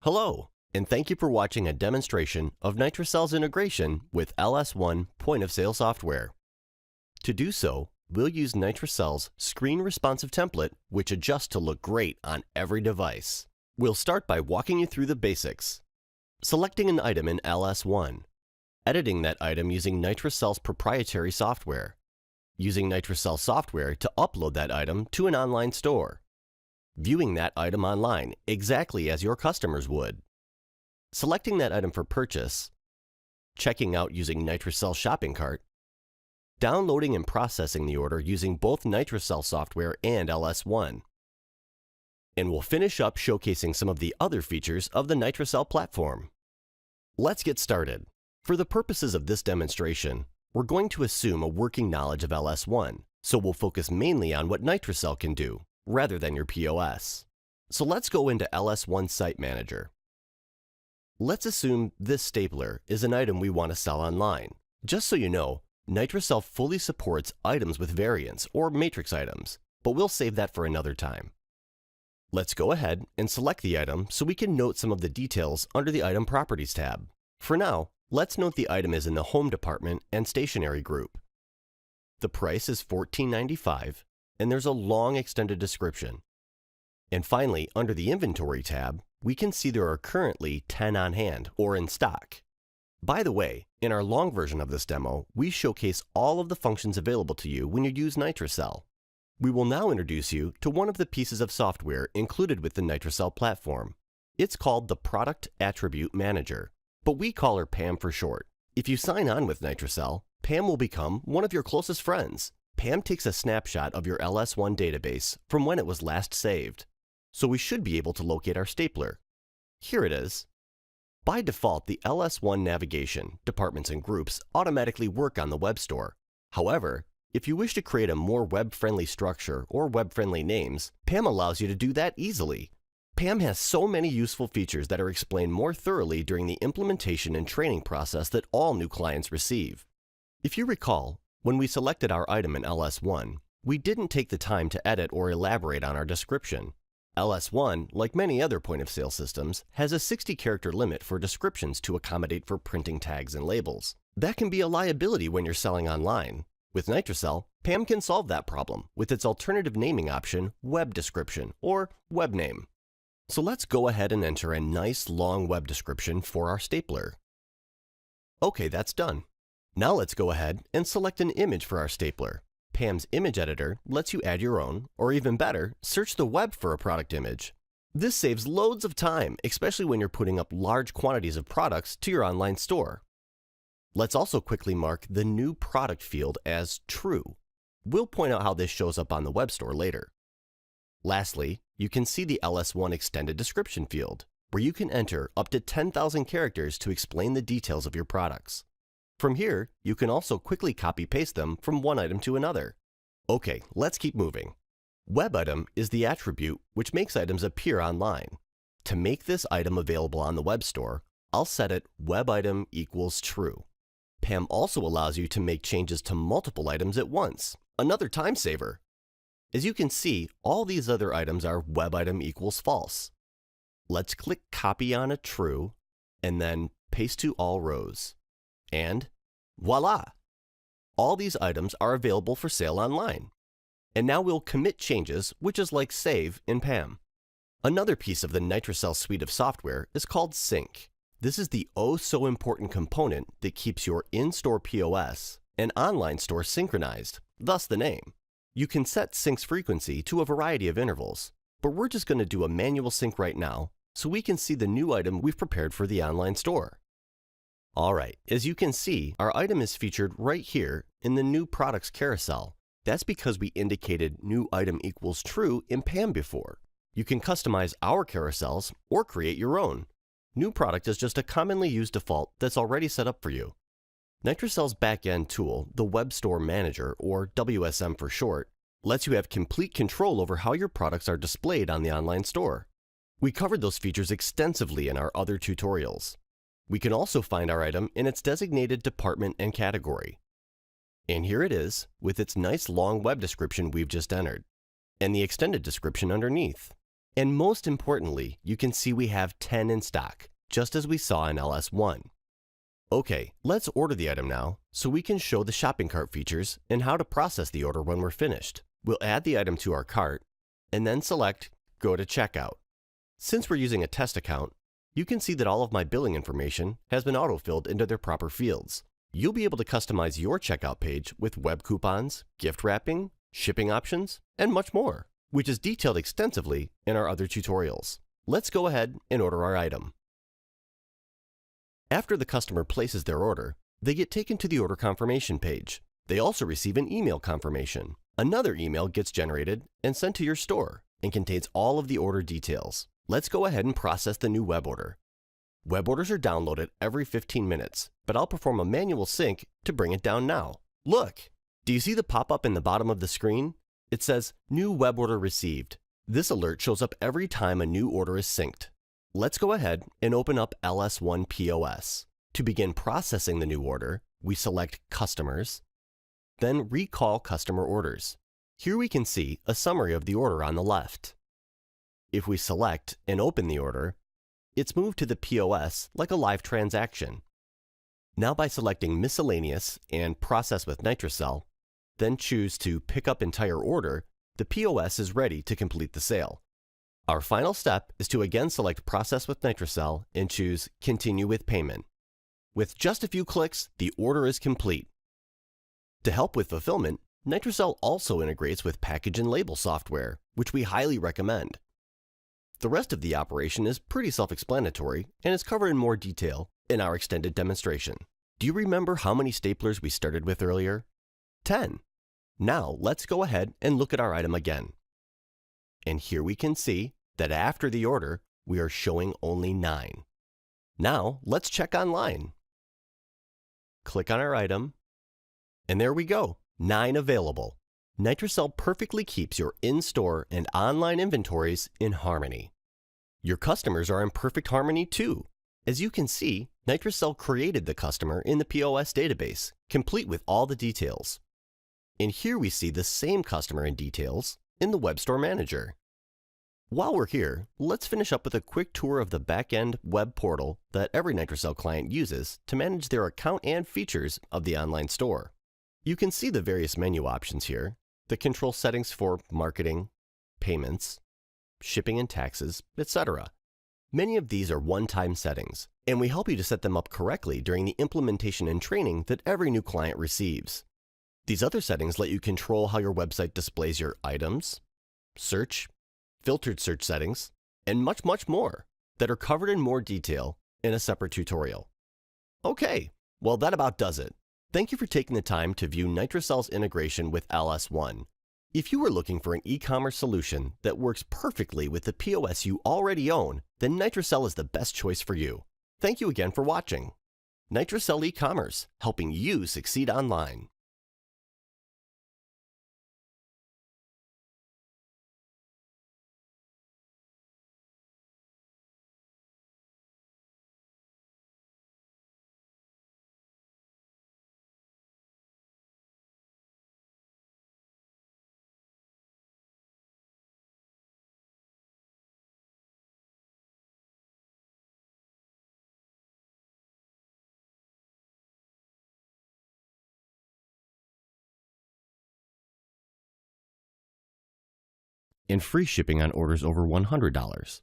Hello, and thank you for watching a demonstration of NitroSell's integration with LS1 point-of-sale software. To do so, we'll use NitroSell's screen responsive template, which adjusts to look great on every device. We'll start by walking you through the basics. Selecting an item in LS1. Editing that item using NitroSell's proprietary software. Using NitroSell software to upload that item to an online store. Viewing that item online exactly as your customers would. Selecting that item for purchase. Checking out using NitroSell shopping cart. Downloading and processing the order using both NitroSell software and LS1. And we'll finish up showcasing some of the other features of the NitroSell platform. Let's get started. For the purposes of this demonstration, we're going to assume a working knowledge of LS1, so we'll focus mainly on what NitroSell can do, rather than your POS. So let's go into LS1 Site Manager. Let's assume this stapler is an item we want to sell online. Just so you know, NitroSell fully supports items with variants or matrix items, but we'll save that for another time. Let's go ahead and select the item so we can note some of the details under the Item Properties tab. For now, let's note the item is in the Home Department and Stationery group. The price is $14.95, and there's a long extended description. And finally, under the Inventory tab, we can see there are currently 10 on hand or in stock. By the way, in our long version of this demo, we showcase all of the functions available to you when you use NitroSell. We will now introduce you to one of the pieces of software included with the NitroSell platform. It's called the Product Attribute Manager, but we call her Pam for short. If you sign on with NitroSell, Pam will become one of your closest friends. Pam takes a snapshot of your LS1 database from when it was last saved, so we should be able to locate our stapler. Here it is. By default, the LS1 navigation, departments, and groups automatically work on the web store. However, if you wish to create a more web-friendly structure or web-friendly names, Pam allows you to do that easily. Pam has so many useful features that are explained more thoroughly during the implementation and training process that all new clients receive. If you recall, when we selected our item in LS1, we didn't take the time to edit or elaborate on our description. LS1, like many other point-of-sale systems, has a 60-character limit for descriptions to accommodate for printing tags and labels. That can be a liability when you're selling online. With NitroSell, Pam can solve that problem with its alternative naming option, Web Description, or Web Name. So let's go ahead and enter a nice long web description for our stapler. Okay, that's done. Now let's go ahead and select an image for our stapler. Pam's image editor lets you add your own, or even better, search the web for a product image. This saves loads of time, especially when you're putting up large quantities of products to your online store. Let's also quickly mark the new product field as true. We'll point out how this shows up on the web store later. Lastly, you can see the LS1 extended description field, where you can enter up to 10,000 characters to explain the details of your products. From here, you can also quickly copy-paste them from one item to another. Okay, let's keep moving. Web item is the attribute which makes items appear online. To make this item available on the web store, I'll set it web item equals true. Pam also allows you to make changes to multiple items at once, another time saver. As you can see, all these other items are web item equals false. Let's click copy on a true, and then paste to all rows. And voila! All these items are available for sale online. And now we'll commit changes, which is like save in Pam. Another piece of the NitroSell suite of software is called Sync. This is the oh-so-important component that keeps your in-store POS and online store synchronized, thus the name. You can set Sync's frequency to a variety of intervals, but we're just going to do a manual sync right now so we can see the new item we've prepared for the online store. Alright, as you can see, our item is featured right here in the New Products carousel. That's because we indicated new item equals true in Pam before. You can customize our carousels or create your own. New product is just a commonly used default that's already set up for you. NitroSell's back-end tool, the Web Store Manager, or WSM for short, lets you have complete control over how your products are displayed on the online store. We covered those features extensively in our other tutorials. We can also find our item in its designated department and category. And here it is, with its nice long web description we've just entered, and the extended description underneath. And most importantly, you can see we have 10 in stock, just as we saw in LS1. Okay, let's order the item now so we can show the shopping cart features and how to process the order when we're finished. We'll add the item to our cart and then select Go to Checkout. Since we're using a test account, you can see that all of my billing information has been auto-filled into their proper fields. You'll be able to customize your checkout page with web coupons, gift wrapping, shipping options, and much more, which is detailed extensively in our other tutorials. Let's go ahead and order our item. After the customer places their order, they get taken to the order confirmation page. They also receive an email confirmation. Another email gets generated and sent to your store and contains all of the order details. Let's go ahead and process the new web order. Web orders are downloaded every 15 minutes, but I'll perform a manual sync to bring it down now. Look! Do you see the pop-up in the bottom of the screen? It says, New web order received. This alert shows up every time a new order is synced. Let's go ahead and open up LS1 POS. To begin processing the new order, we select Customers, then Recall Customer Orders. Here we can see a summary of the order on the left. If we select and open the order, it's moved to the POS like a live transaction. Now by selecting Miscellaneous and Process with NitroSell, then choose to Pick up entire order, the POS is ready to complete the sale. Our final step is to again select Process with NitroSell and choose Continue with Payment. With just a few clicks, the order is complete. To help with fulfillment, NitroSell also integrates with package and label software, which we highly recommend. The rest of the operation is pretty self-explanatory and is covered in more detail in our extended demonstration. Do you remember how many staplers we started with earlier? 10. Now let's go ahead and look at our item again. And here we can see that after the order, we are showing only 9. Now let's check online. Click on our item, and there we go, 9 available. NitroSell perfectly keeps your in-store and online inventories in harmony. Your customers are in perfect harmony too. As you can see, NitroSell created the customer in the POS database, complete with all the details. And here we see the same customer in details in the Web Store Manager. While we're here, let's finish up with a quick tour of the back-end web portal that every NitroSell client uses to manage their account and features of the online store. You can see the various menu options here that control settings for marketing, payments, shipping and taxes, etc. Many of these are one-time settings, and we help you to set them up correctly during the implementation and training that every new client receives. These other settings let you control how your website displays your items, search, filtered search settings, and much, much more that are covered in more detail in a separate tutorial. Okay, well that about does it. Thank you for taking the time to view NitroSell's integration with LS1. If you are looking for an e-commerce solution that works perfectly with the POS you already own, then NitroSell is the best choice for you. Thank you again for watching. NitroSell e-commerce, helping you succeed online. And free shipping on orders over $100.